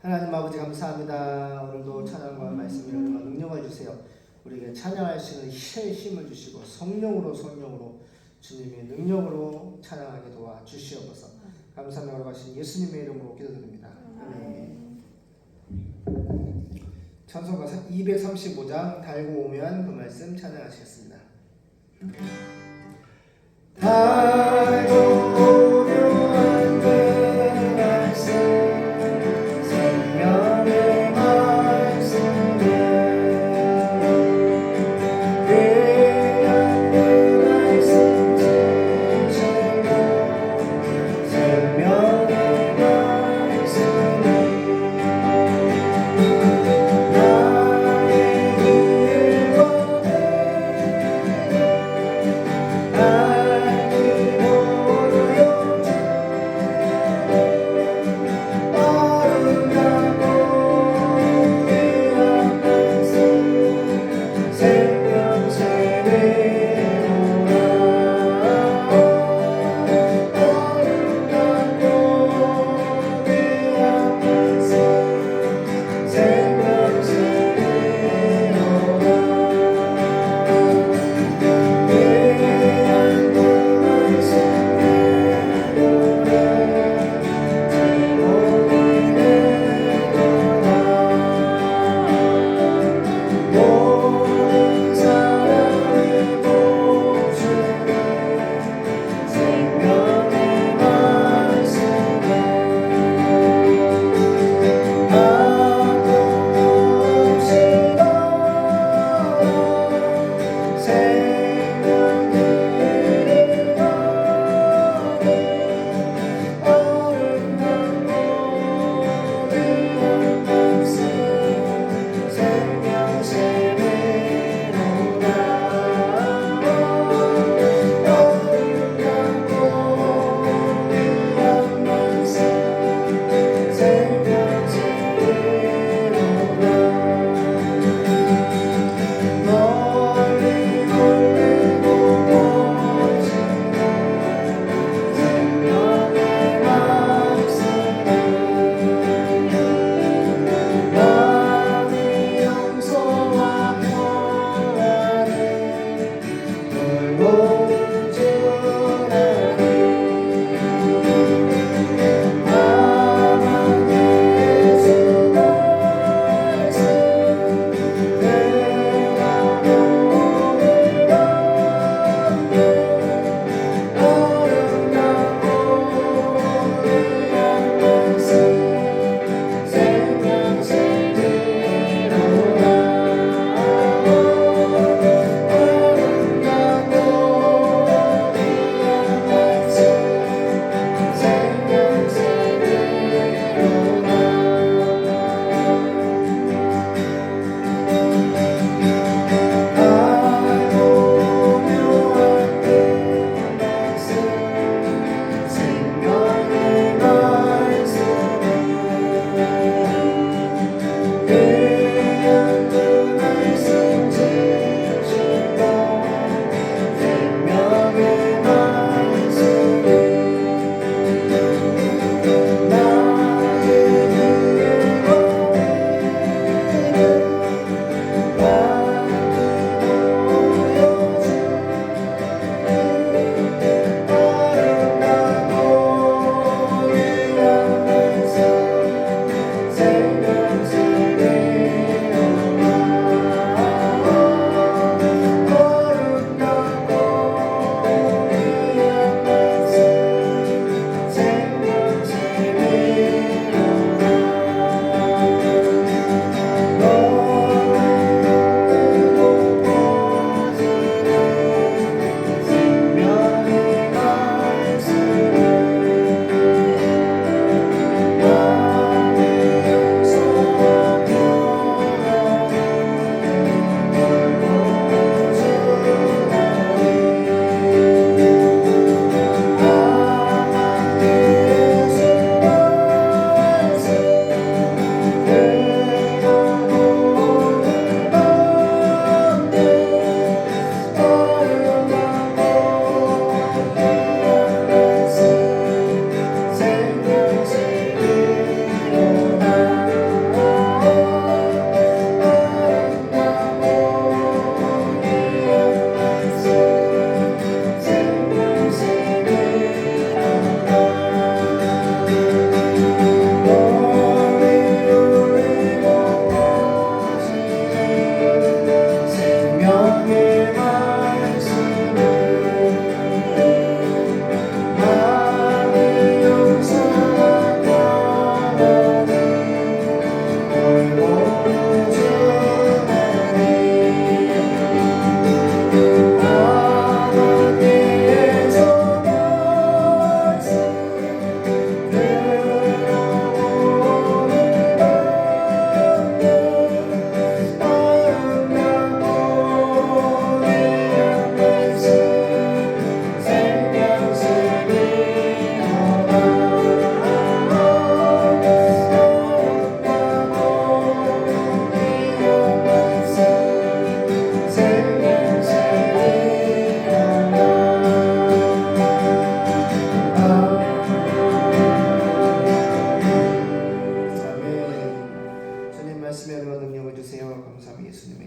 하나님 아버지 감사합니다. 오늘도 찬양과 말씀을 통한 능력을 주세요. 우리에게 찬양할 수 있는 힘을 주시고 성령으로 주님의 능력으로 찬양하게 도와 주시옵소서. 감사합니다. 걸어가신 예수님의 이름으로 기도드립니다. 아멘. 찬송가 235장 달고 오면 그 말씀 찬양하시겠습니다. 달고 오면 그 말씀 생명의 말씀을 귀한 그 말씀 지체고 생명의 말씀을 나의 길을 보내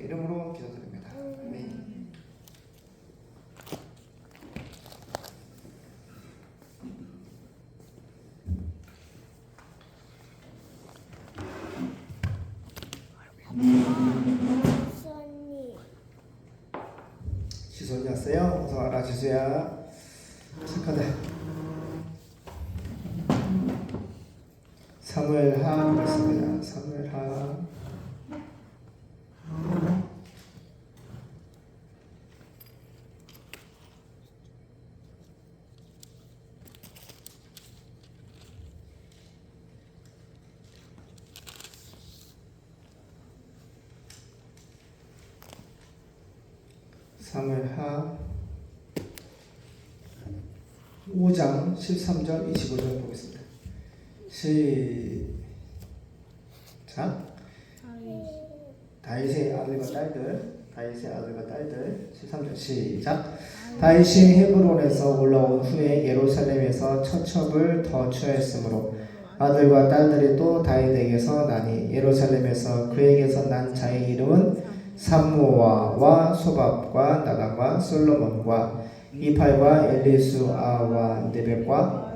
예수님의 이름으로 기도드립니다. 아멘. 지선이 왔어요? 어서 와라 지수야. 착하다. 사무엘하 말씀입니다. 사무엘하 5장 13절 25절 보겠습니다. 시작. 다윗의 아들과 딸들 13절 시작. 다윗이 헤브론에서 올라온 후에 예루살렘에서 처첩을 더 취하였으므로 아들과 딸들이 또 다윗에게서 나니 예루살렘에서 그에게서 난 자의 이름은 삼무아와 소밥과 나단과 솔로몬과 이팔과 엘리수아와 네벡과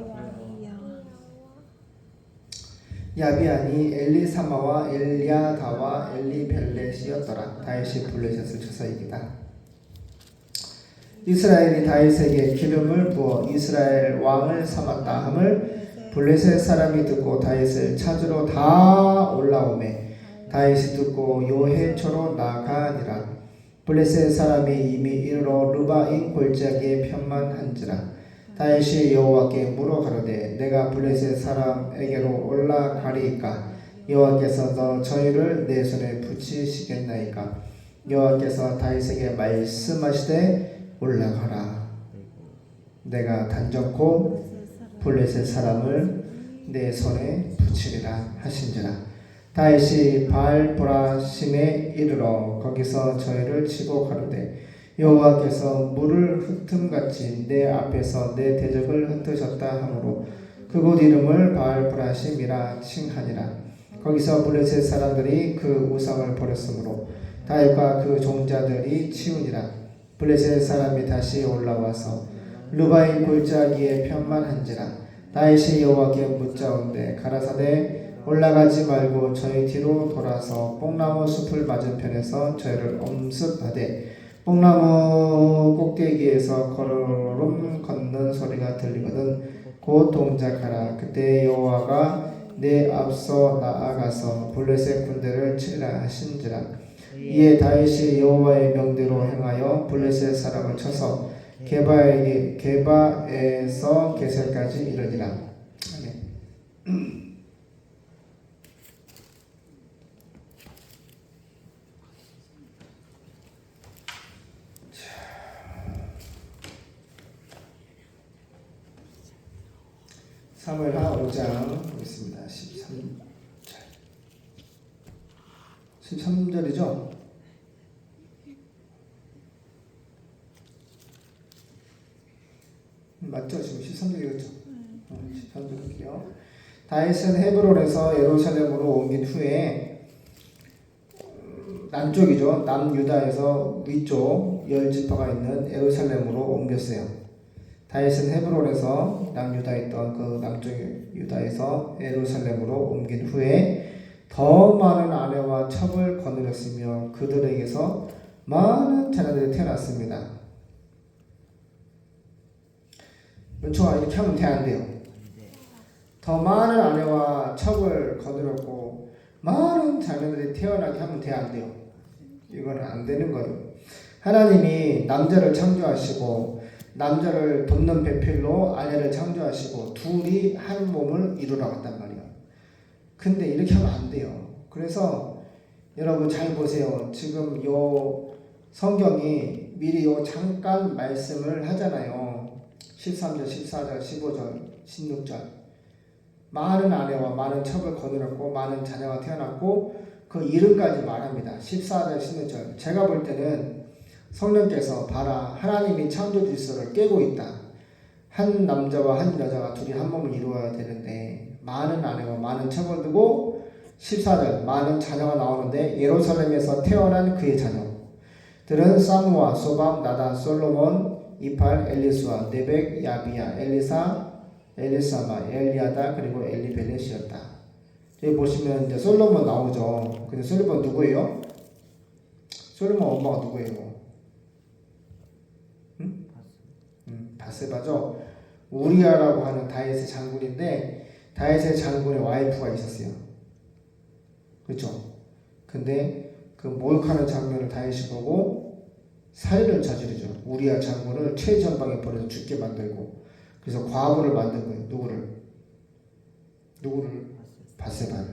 야비아니 엘리사마와 엘리아다와 엘리벨렛이었더라. 다윗이 블레셋을 쳐서 이기다. 이스라엘이 다윗에게 기름을 부어 이스라엘 왕을 삼았다 함을 블레셋 사람이 듣고 다윗을 찾으러 다 올라오매 다윗이 듣고 요헤초로 나가니라. 블레셋 사람이 이미 이르러 르바임 골짜기에 편만한지라. 다윗이 여호와께 물어 가로되 내가 블레셋 사람에게로 올라가리이까 여호와께서 저희를 내 손에 붙이시겠나이까. 여호와께서 다윗에게 말씀하시되 올라가라. 내가 단정코 블레셋 사람을 내 손에 붙이리라 하신지라. 다윗이 바알보라심에 이르러 거기서 저희를 치고 가로되 여호와께서 물을 흩음같이 내 앞에서 내 대적을 흩으셨다 하므로 그곳 이름을 바알보라심이라 칭하니라. 거기서 블레셋 사람들이 그 우상을 버렸으므로 다윗과 그 종자들이 치우니라. 블레셋 사람이 다시 올라와서 르바임 골짜기에 편만한지라. 다윗이 여호와께 묻자온데 가라사대 올라가지 말고 저희 뒤로 돌아서 뽕나무 숲을 맞은편에서 저희를 엄습하되 뽕나무 꼭대기에서 걸음 걷는 소리가 들리거든 곧 동작하라. 그때 여호와가 내 앞서 나아가서 블레셋 군대를 치리라 하신지라. 이에 다윗이 여호와의 명대로 행하여 블레셋 사람을 쳐서 게바에서 게셀까지 이르니라. 아멘. 사무엘하 5장 보겠습니다. 13절이죠? 맞죠? 지금 13절이었죠? 13절 볼게요. 다윗은 헤브론에서 예루살렘으로 옮긴 후에 남쪽이죠. 남유다에서 위쪽 10지파가 있는 예루살렘으로 옮겼어요. 다윗은 헤브론에서 남유다에 있던 그 남쪽 유다에서 예루살렘으로 옮긴 후에 더 많은 아내와 첩을 거느렸으며 그들에게서 많은 자녀들이 태어났습니다. 연초가 이렇게 하면 안 돼요. 더 많은 아내와 첩을 거느렸고 많은 자녀들이 태어나게 하면 안 돼요. 이건 안 되는 거예요. 하나님이 남자를 창조하시고 남자를 돕는 배필로 아내를 창조하시고 둘이 한 몸을 이루라고 했단 말이야. 근데 이렇게 하면 안 돼요. 그래서 여러분 잘 보세요. 지금 요 성경이 미리 요 잠깐 말씀을 하잖아요. 13절, 14절, 15절, 16절. 많은 아내와 많은 첩을 거느렸고 많은 자녀가 태어났고 그 이름까지 말합니다. 14절, 16절. 제가 볼 때는 성령께서 봐라 하나님이 창조 질서를 깨고 있다. 한 남자와 한 여자가 둘이 한 몸을 이루어야 되는데 많은 아내와 많은 첩을 두고 14절 많은 자녀가 나오는데 예루살렘에서 태어난 그의 자녀들은 사무와 소박, 나단, 솔로몬, 이팔, 엘리수아, 네벡, 야비야, 엘리사, 엘리사마, 엘리아다 그리고 엘리벨렛이었다. 여기 보시면 이제 솔로몬 나오죠. 근데 솔로몬 누구예요? 솔로몬 엄마가 누구예요? 응? 바세바죠. 우리아라고 하는 다윗의 장군인데 다윗의 장군의 와이프가 있었어요. 그렇죠? 근데 그 모욕하는 장면을 다윗이 보고 살인을 저지르죠. 우리아 장군을 최전방에 버려서 죽게 만들고 그래서 과부를 만든 거예요. 누구를? 바세바를.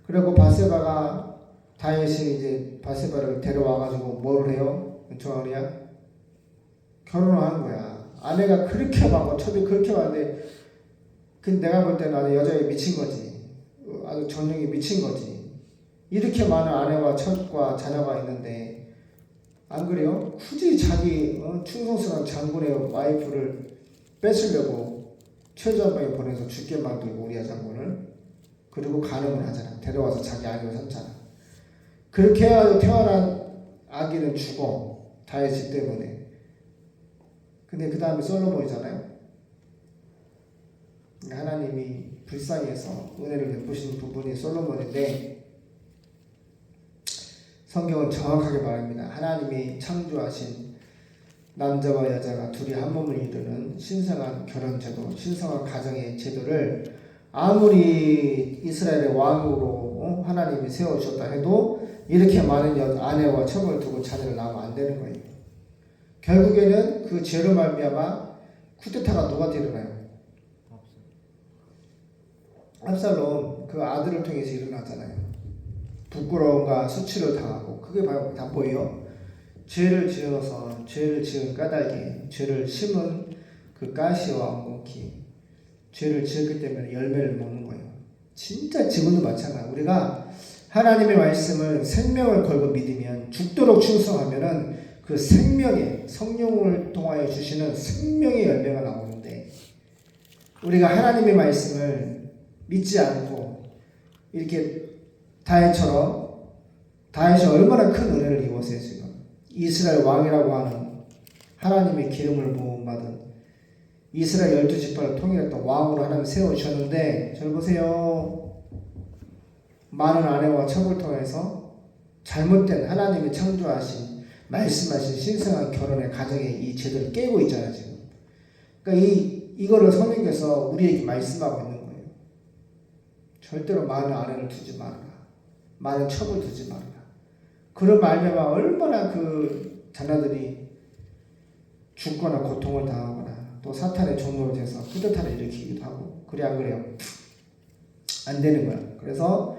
그리고 바세바가 다윗이 이제 바세바를 데려와가지고 뭘 해요? 조아리야? 결혼을 하는 거야. 아내가 그렇게 많고 첩이 그렇게 많은데 근데 내가 볼 때는 아주 여자에 미친 거지. 아주 전형이 미친 거지. 이렇게 많은 아내와 첩과 자녀가 있는데 안 그래요? 굳이 자기 충성스러운 장군의 와이프를 뺏으려고 최전방에 보내서 죽게 만들고 우리아 장군을 그리고 간음을 하잖아. 데려와서 자기 아내를 삼잖아. 그렇게 해가지고 태어난 아기는 죽어. 다윗 때문에. 근데 그 다음에 솔로몬이잖아요. 하나님이 불쌍해서 은혜를 베푸신 부분이 솔로몬인데 성경은 정확하게 말합니다. 하나님이 창조하신 남자와 여자가 둘이 한 몸을 이루는 신성한 결혼제도, 신성한 가정의 제도를 아무리 이스라엘의 왕으로 하나님이 세워주셨다 해도 이렇게 많은 아내와 첩을 두고 자녀를 낳으면 안 되는 거예요. 결국에는 그 죄로 말미암아 쿠데타가 누구한테 일어나요? 압살롬 그 아들을 통해서 일어나잖아요. 부끄러움과 수치를 당하고 그게 바로 다 뭐예요? 죄를 지어서 죄를 지은 까닭에 죄를 심은 그 가시와 엉겅퀴 죄를 지었기 때문에 열매를 먹는 거예요. 진짜 지금도 마찬가지야. 우리가 하나님의 말씀을 생명을 걸고 믿으면 죽도록 충성하면은 그 생명의 성령을 통하여 주시는 생명의 열매가 나오는데 우리가 하나님의 말씀을 믿지 않고 이렇게 다윗이 얼마나 큰 은혜를 입었어요. 지금 이스라엘 왕이라고 하는 하나님의 기름을 부음받은 이스라엘 12지파를 통일했던 왕으로 하나님 세워주셨는데 저를 보세요. 많은 아내와 첩을 통해서 잘못된 하나님이 창조하신 말씀하신 신성한 결혼의 가정의 이 제도를 깨고 있잖아요. 지금. 그러니까 이거를 성령께서 우리에게 말씀하고 있는 거예요. 절대로 많은 아내를 두지 말아라. 많은 첩을 두지 말아라. 그런 말미암아 얼마나 그 자녀들이 죽거나 고통을 당하거나 또 사탄의 종로로 돼서 쿠데타를 일으키기도 하고 그래 안 그래요? 안 되는 거야. 그래서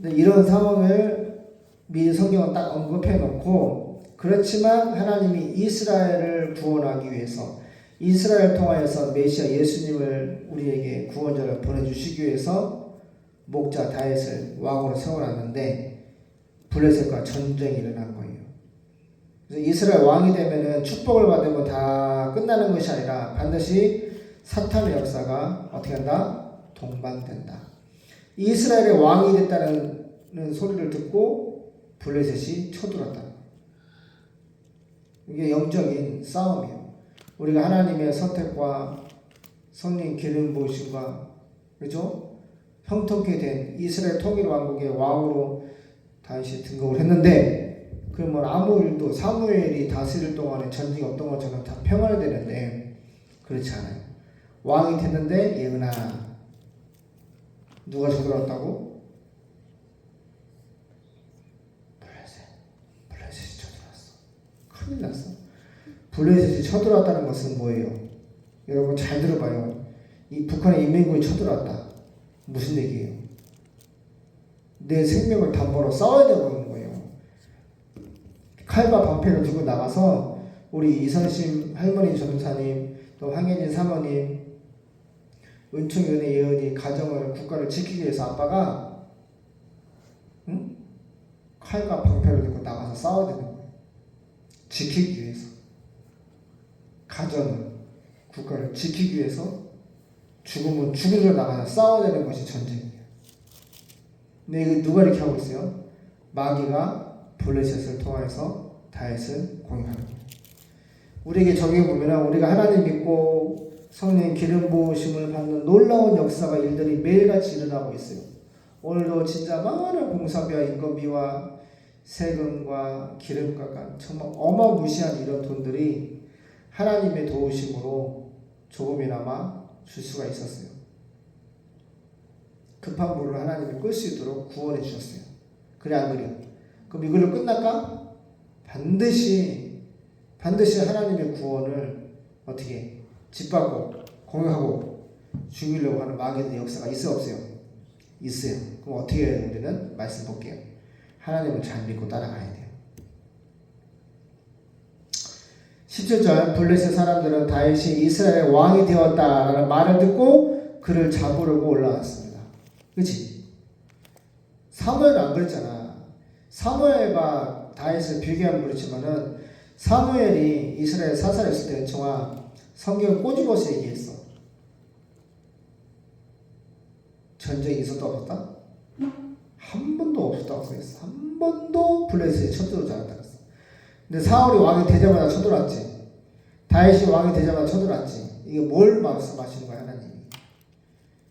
이런 상황을 미리 성경은 딱 언급해 놓고 그렇지만 하나님이 이스라엘을 구원하기 위해서 이스라엘 통하여서 메시아 예수님을 우리에게 구원자를 보내주시기 위해서 목자 다윗을 왕으로 세워놨는데 블레셋과 전쟁이 일어난 거예요. 그래서 이스라엘 왕이 되면은 축복을 받으면 다 끝나는 것이 아니라 반드시 사탄의 역사가 어떻게 한다? 동반된다. 이스라엘의 왕이 됐다는 소리를 듣고 블레셋이 쳐들었다. 이게 영적인 싸움이에요. 우리가 하나님의 선택과 성령 기름 부으심과 그렇죠? 형통케 된 이스라엘 통일 왕국의 왕으로 다윗이 등극을 했는데 그러면 아무 일도 사무엘이 다스릴 동안에 전쟁이 없던 것처럼 다 평안이 되는데 그렇지 않아요. 왕이 됐는데 예은아 누가 쳐들어왔다고? 블레셋이 쳐들어왔어. 큰일 났어. 블레셋이 쳐들어왔다는 것은 뭐예요? 여러분 잘 들어봐요. 이 북한의 인민군이 쳐들어왔다. 무슨 얘기예요? 내 생명을 담보로 싸워야 되고 있는 거예요. 칼과 방패를 들고 나가서 우리 이선심 할머니 전도사님 또 황혜진 사모님 은총 은혜 예언이 가정을 국가를 지키기 위해서 아빠가 칼과 방패를 들고 나가서 싸워야 되는 거예요. 지키기 위해서 가정을 국가를 지키기 위해서 죽으면 죽으러 나가서 싸워야 되는 것이 전쟁이에요. 근데 이거 누가 이렇게 하고 있어요? 마귀가 블레셋을 통해서 다윗을 공격하는 거예요. 우리에게 적용해 보면 우리가 하나님 믿고 성령 기름 부으심을 받는 놀라운 역사가 일들이 매일같이 일어나고 있어요. 오늘도 진짜 많은 공사비와 인건비와 세금과 기름값과 정말 어마무시한 이런 돈들이 하나님의 도우심으로 조금이나마 줄 수가 있었어요. 급한 물을 하나님이 끌 수 있도록 구원해 주셨어요. 그래 안 그래요? 그럼 이걸로 끝날까? 반드시 하나님의 구원을 어떻게 짓밟고 공격하고 죽이려고 하는 마귀의 역사가 있어요 없어요? 있어요. 그럼 어떻게 해야 돼요? 우리는 말씀 볼게요. 하나님을 잘 믿고 따라가야 돼요. 17절 블레셋 사람들은 다윗이 이스라엘의 왕이 되었다라는 말을 듣고 그를 잡으려고 올라왔습니다. 그렇지? 사무엘은 안 그랬잖아. 사무엘과 다윗을 비교하면 그렇지만은 사무엘이 이스라엘 사살했을 때 정말 성경을 꼬집어서 얘기했어. 전쟁이 있었다 없었다? 한 번도 없었다고 써있어. 한 번도 블레셋이 쳐들어오지 않았다 그랬어. 근데 사울이 왕이 되자마자 쳐들어왔지. 다윗이 왕이 되자마자 쳐들어왔지. 이게 뭘 말씀하시는 거야 하나님이?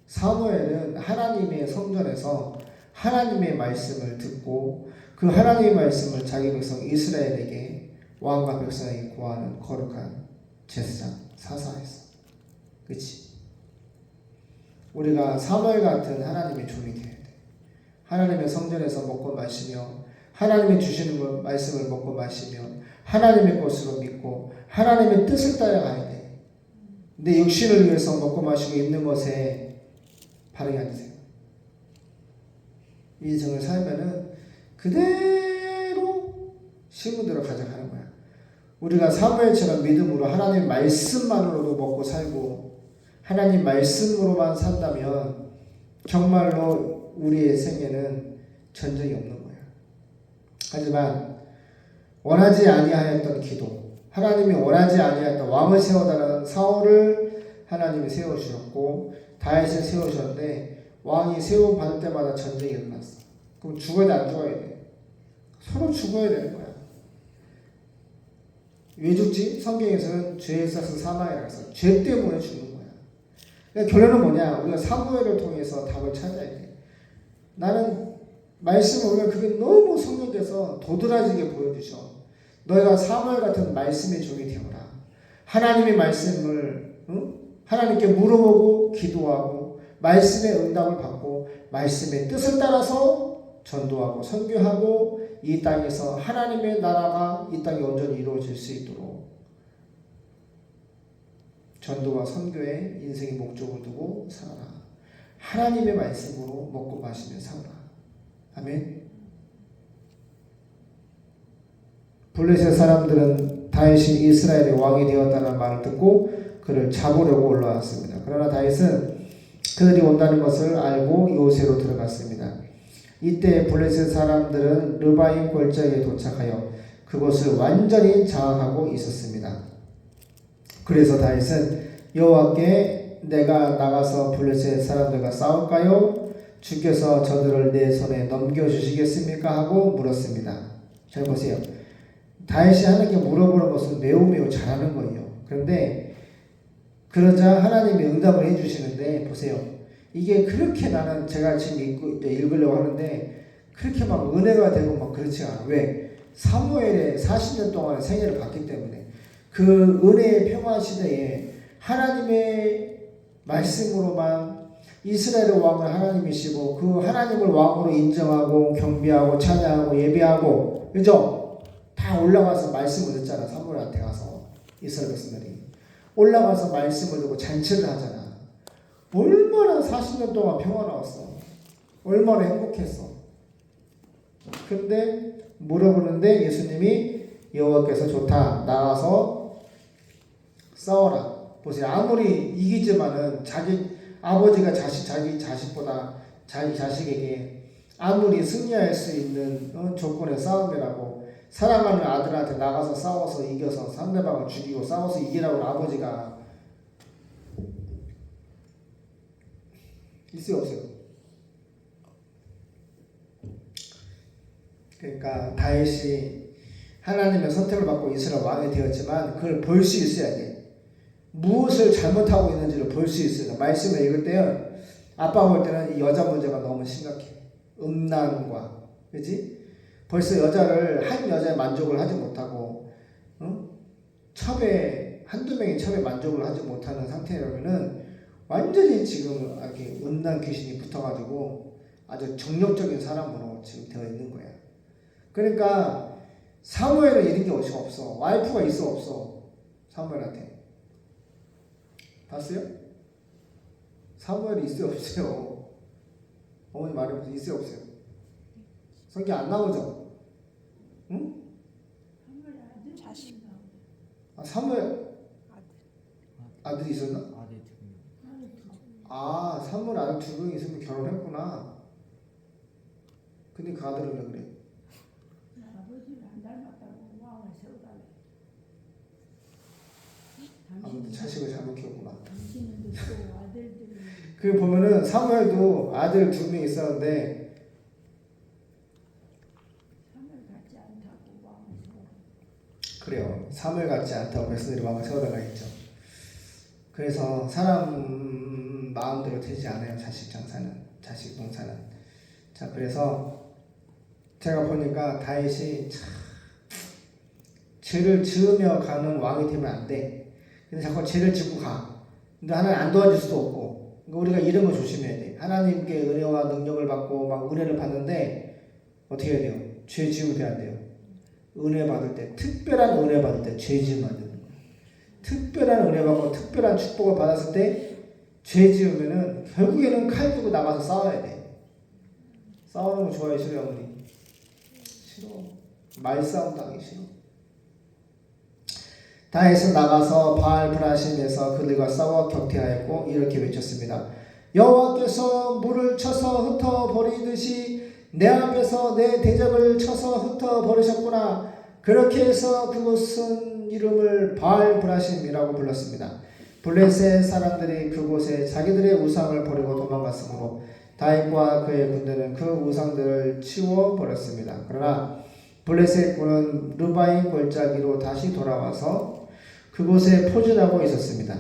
사무엘은 하나님의 성전에서 하나님의 말씀을 듣고 그 하나님의 말씀을 자기 백성 이스라엘에게 왕과 백성에게 고하는 거룩한 제사장 사사였어. 그치? 우리가 사무엘 같은 하나님의 종이 되어야 돼. 하나님의 성전에서 먹고 마시며 하나님이 주시는 말씀을 먹고 마시며 하나님의 것으로 믿고 하나님의 뜻을 따라가야 돼. 내 육신을 위해서 먹고 마시고 입는 것에 반응이 안 되세요. 이 인생을 살면은 그대로 신문대로 가져가는 거야. 우리가 사무엘처럼 믿음으로 하나님 말씀만으로도 먹고 살고 하나님 말씀으로만 산다면 정말로 우리의 생애는 전쟁이 없는 거야. 하지만 원하지 아니하였던 기도, 하나님이 원하지 아니하였던 왕을 세워달라는 사울을 하나님이 세워주셨고 다윗을 세우셨는데 왕이 세움받을 때마다 전쟁이 일어났어. 그럼 죽어야 돼 안 죽어야 돼? 서로 죽어야 되는 거야. 왜 죽지? 성경에서는 죄에 있어서 사망이라고 해서 죄 때문에 죽는 거야. 그러니까 결론은 뭐냐? 우리가 사무엘을 통해서 답을 찾아야 돼. 나는 말씀을 보면 그게 너무 성령께서 도드라지게 보여주셔. 너희가 사무엘 같은 말씀의 종이 되어라. 하나님의 말씀을 하나님께 물어보고 기도하고 말씀의 응답을 받고 말씀의 뜻을 따라서 전도하고 선교하고 이 땅에서 하나님의 나라가 이 땅에 온전히 이루어질 수 있도록 전도와 선교에 인생의 목적을 두고 살아라. 하나님의 말씀으로 먹고 마시며 살아라. 아멘. 블레셋 사람들은 다윗이 이스라엘의 왕이 되었다는 말을 듣고 그를 잡으려고 올라왔습니다. 그러나 다윗은 그들이 온다는 것을 알고 요새로 들어갔습니다. 이때 블레셋 사람들은 르바임 골짜기에 도착하여 그곳을 완전히 장악하고 있었습니다. 그래서 다윗은 여호와께 내가 나가서 블레셋 사람들과 싸울까요? 주께서 저들을 내 손에 넘겨주시겠습니까? 하고 물었습니다. 잘 보세요. 다윗이 하나님께 물어보는 것은 매우 잘하는 거예요. 그런데 그러자 하나님이 응답을 해주시는데 보세요. 이게 그렇게 나는 제가 지금 읽으려고 하는데 그렇게 막 은혜가 되고 막 그렇지 않아. 왜? 사무엘의 40년 동안의 생애를 봤기 때문에 그 은혜의 평화 시대에 하나님의 말씀으로만 이스라엘의 왕을 하나님이시고 그 하나님을 왕으로 인정하고 경배하고 찬양하고 예배하고 그죠? 다 올라가서 말씀을 듣잖아. 사무엘한테 가서 이스라엘 백성들이 올라가서 말씀을 듣고 잔치를 하잖아. 얼마나 40년 동안 평화로웠어. 얼마나 행복했어. 근데 물어보는데 예수님이 여호와께서 좋다. 나가서 싸워라. 보세요. 아무리 이기지만은 자기 아버지가 자기 자식보다 자기 자식에게 아무리 승리할 수 있는 조건의 싸움이라고 사랑하는 아들한테 나가서 싸워서 이겨서 상대방을 죽이고 싸워서 이기라고 아버지가 있어요 없어요? 그러니까 다윗이 하나님의 선택을 받고 이스라엘 왕이 되었지만 그걸 볼 수 있어야 돼. 무엇을 잘못하고 있는지를 볼 수 있어야 돼. 말씀을 읽을 때요. 아빠가 볼 때는 이 여자 문제가 너무 심각해. 음란과, 그지? 벌써 여자를 한 여자에 만족을 하지 못하고, 첩에 한두 명의 첩에 만족을 하지 못하는 상태라면은 완전히 지금 이렇게 음란 귀신이 붙어가지고 아주 정력적인 사람으로 지금 되어 있는 거야. 그러니까 사무엘은 이런 게 없어. 와이프가 있어 없어? 사무엘한테 봤어요? 사무엘이 있어요 없어요? 어머니 말해보세요. 있어요 없어요? 성경 안 나오죠? 응? 자식. 사무엘 아들이 있었나? 아들 2명. 사무엘 아들 2명 있으면 결혼했구나. 근데 그 아들은 왜 그래? 아버지를 안 닮았다고 왕을 세워달래. 아무튼 자식을 잘못 키웠구나. 당신은 또 아들들이 그 보면은 사무엘도 아들 2명 있었는데 상을 갖지 않다고 왕을 세워달래. 그래요. 사무엘 같지 않다고 백성들이 왕을 세워달라 했죠. 그래서 사람 마음대로 되지 않아요. 자식 장사는, 자식 농사는. 자, 그래서 제가 보니까 다윗이 참 죄를 지으며 가는 왕이 되면 안 돼. 근데 자꾸 죄를 짓고 가. 근데 하나님 안 도와줄 수도 없고. 그러니까 우리가 이런 거 조심해야 돼. 하나님께 은혜와 능력을 받고 막 은혜를 받는데 어떻게 해야 돼요? 죄 지으면 돼야 돼요. 은혜 받을 때, 특별한 은혜 받을 때 죄 지으면 안 되는 거예요. 특별한 은혜 받고 특별한 축복을 받았을 때 죄 지으면은 결국에는 칼 들고 나가서 싸워야 돼. 싸우는 거 좋아해 싫어요 어머니? 싫어. 말싸움 당하기 싫어. 다윗은 나가서 바알 브라심에서 그들과 싸워 격퇴하였고 이렇게 외쳤습니다. 여호와께서 물을 쳐서 흩어버리듯이 내 앞에서 내 대적을 쳐서 흩어버리셨구나. 그렇게 해서 그곳은 이름을 바알 브라심이라고 불렀습니다. 블레셋 사람들이 그곳에 자기들의 우상을 버리고 도망갔으므로 다윗과 그의 군대는 그 우상들을 치워버렸습니다. 그러나 블레셋 군은 르바임 골짜기로 다시 돌아와서 그곳에 포진하고 있었습니다.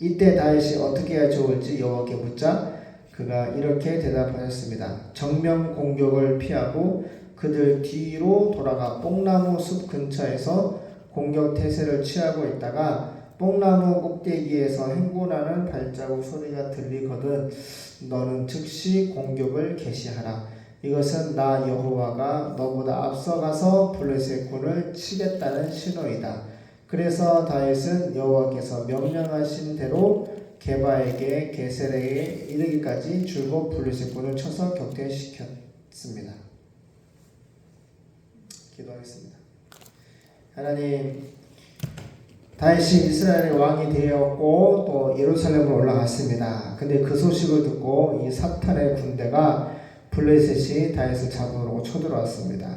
이때 다윗이 어떻게 해야 좋을지 여호와께 묻자 그가 이렇게 대답하였습니다. 정면 공격을 피하고 그들 뒤로 돌아가 뽕나무 숲 근처에서 공격 태세를 취하고 있다가 뽕나무 꼭대기에서 행군하는 발자국 소리가 들리거든 너는 즉시 공격을 개시하라. 이것은 나 여호와가 너보다 앞서가서 블레셋 군을 치겠다는 신호이다. 그래서 다윗은 여호와께서 명령하신 대로 게바에게 게세레에 이르기까지 줄곧 블레셋 군을 쳐서 격퇴시켰습니다. 기도하겠습니다. 하나님, 다윗이 이스라엘의 왕이 되었고 또 예루살렘으로 올라갔습니다. 근데 그 소식을 듣고 이 사탄의 군대가 블레셋이 다윗을 잡으려고 쳐들어왔습니다.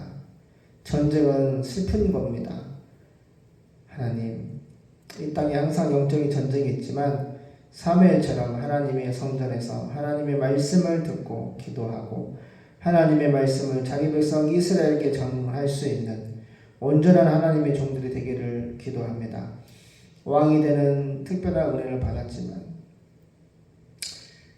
전쟁은 슬픈 겁니다. 하나님, 이 땅에 항상 영적인 전쟁이 있지만 사무엘처럼 하나님의 성전에서 하나님의 말씀을 듣고 기도하고 하나님의 말씀을 자기 백성 이스라엘에게 전할 수 있는 온전한 하나님의 종들이 되기를 기도합니다. 왕이 되는 특별한 은혜를 받았지만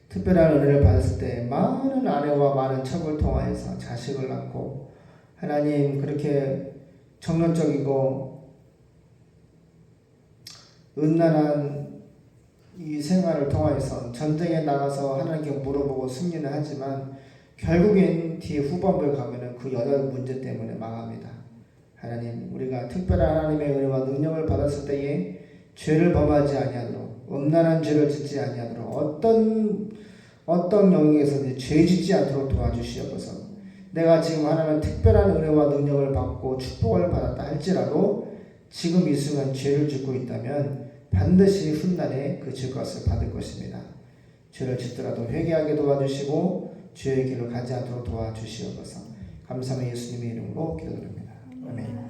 특별한 은혜를 받았을 때 많은 아내와 많은 첩을 통하여서 자식을 낳고 하나님 그렇게 정론적이고 음란한 이 생활을 통하여서 전쟁에 나가서 하나님께 물어보고 승리는 하지만 결국엔 뒤에 후반부에 가면은 그 여자 문제 때문에 망합니다. 하나님, 우리가 특별한 하나님의 은혜와 능력을 받았을 때에 죄를 범하지 아니하도록 음란한 죄를 짓지 아니하도록 어떤 영역에서든지 죄 짓지 않도록 도와주시옵소서. 내가 지금 하나님의 특별한 은혜와 능력을 받고 축복을 받았다 할지라도 지금 이 순간 죄를 짓고 있다면 반드시 훗날에 그 죄값을 받을 것입니다. 죄를 짓더라도 회개하게 도와주시고 죄의 길을 가지 않도록 도와주시옵소서. 감사하며 예수님의 이름으로 기도드립니다. 아멘.